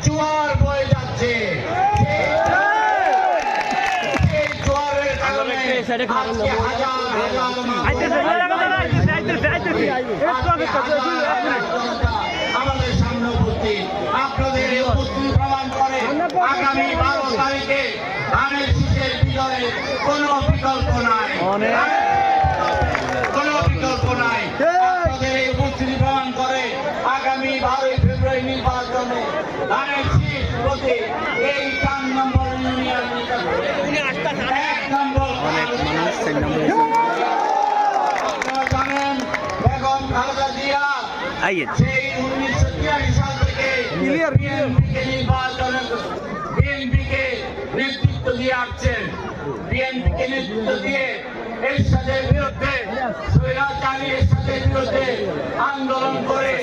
জোয়ার বয়ে যাচ্ছে। এই জোয়ারের কারণে আজকে হাজার আমাদের সামনে উপস্থিত। আপনাদের এই উপস্থিতি প্রমাণ করে আগামী 12 তারিখে ধানের শীষের বিজয়ে কোনো বিকল্প নাই, কোনো বিকল্প নাই। আপনাদের এই উপস্থিতি প্রমাণ করে আগামী 12 ফেব্রুয়ারি নির্বাচনে ধানের শীষ প্রতি এই 4 নম্বর ইউনিয়ন 1 নম্বর। আপনারা জানেন বেগম খালেদা জিয়া সেই 1983 সাল থেকে বিএনপিকে নেতৃত্ব দিয়ে আসছেন। বিএনপিকে নেতৃত্ব দিয়ে এরশাদের বিরুদ্ধে, স্বৈরাচারী এরশাদের বিরুদ্ধে আন্দোলন করে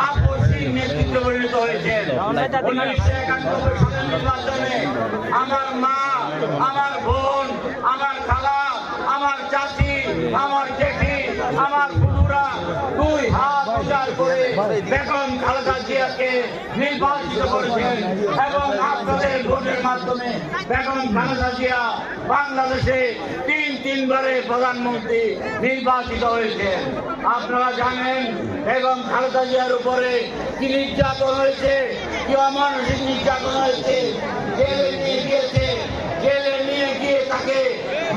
আপসী নেতৃত্ব পরিণত হয়েছেন। 1991 সালের নির্বাচনে আমার মা, আমার বোন, আমার খালা, আমার চাচি, আমার জেঠি, আমার ফুফুরা 2 হাত উজাড় করে বেগম খালেদা জিয়াকে নির্বাচিত করেছেন এবং আপনাদের ভোটের মাধ্যমে বেগম খালেদা জিয়া বাংলাদেশে 3 বারের প্রধানমন্ত্রী নির্বাচিত হয়েছেন। আপনারা জানেন বেগম খালেদা জিয়ার উপরে কি নির্যাতন হয়েছে, কি অমানসিক নির্যাতন হয়েছে। জেলে নিয়ে গিয়েছে, জেলে নিয়ে গিয়ে তাকে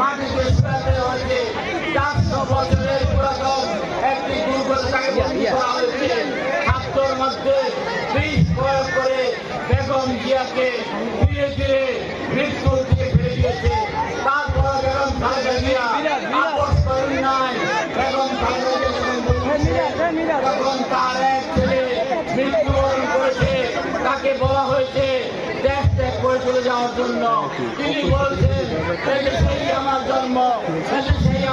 মাটিতে শুয়াতে হয়েছে। 400 বছরের পুরাতন একটি দুর্গতে তাকে বন্দী করা হয়েছে। ছাত্রর মধ্যে বিষ প্রয়োগ করে বেগম জিয়াকে ধীরে ধীরে মৃত্যুর দিকে ফেলে দিয়েছে। তারপর বেগম খালেদা জিয়া আপোষ করেন নাই। বেগম খালেদা জিয়া যখন তার এক ছেলে মৃত্যুবরণ করেছে, তাকে বলা হয়েছে দেশ ত্যাগ করে চলে যাওয়ার জন্য। তিনি বলছেন এই দেশেই আমার জন্ম, এই দেশেই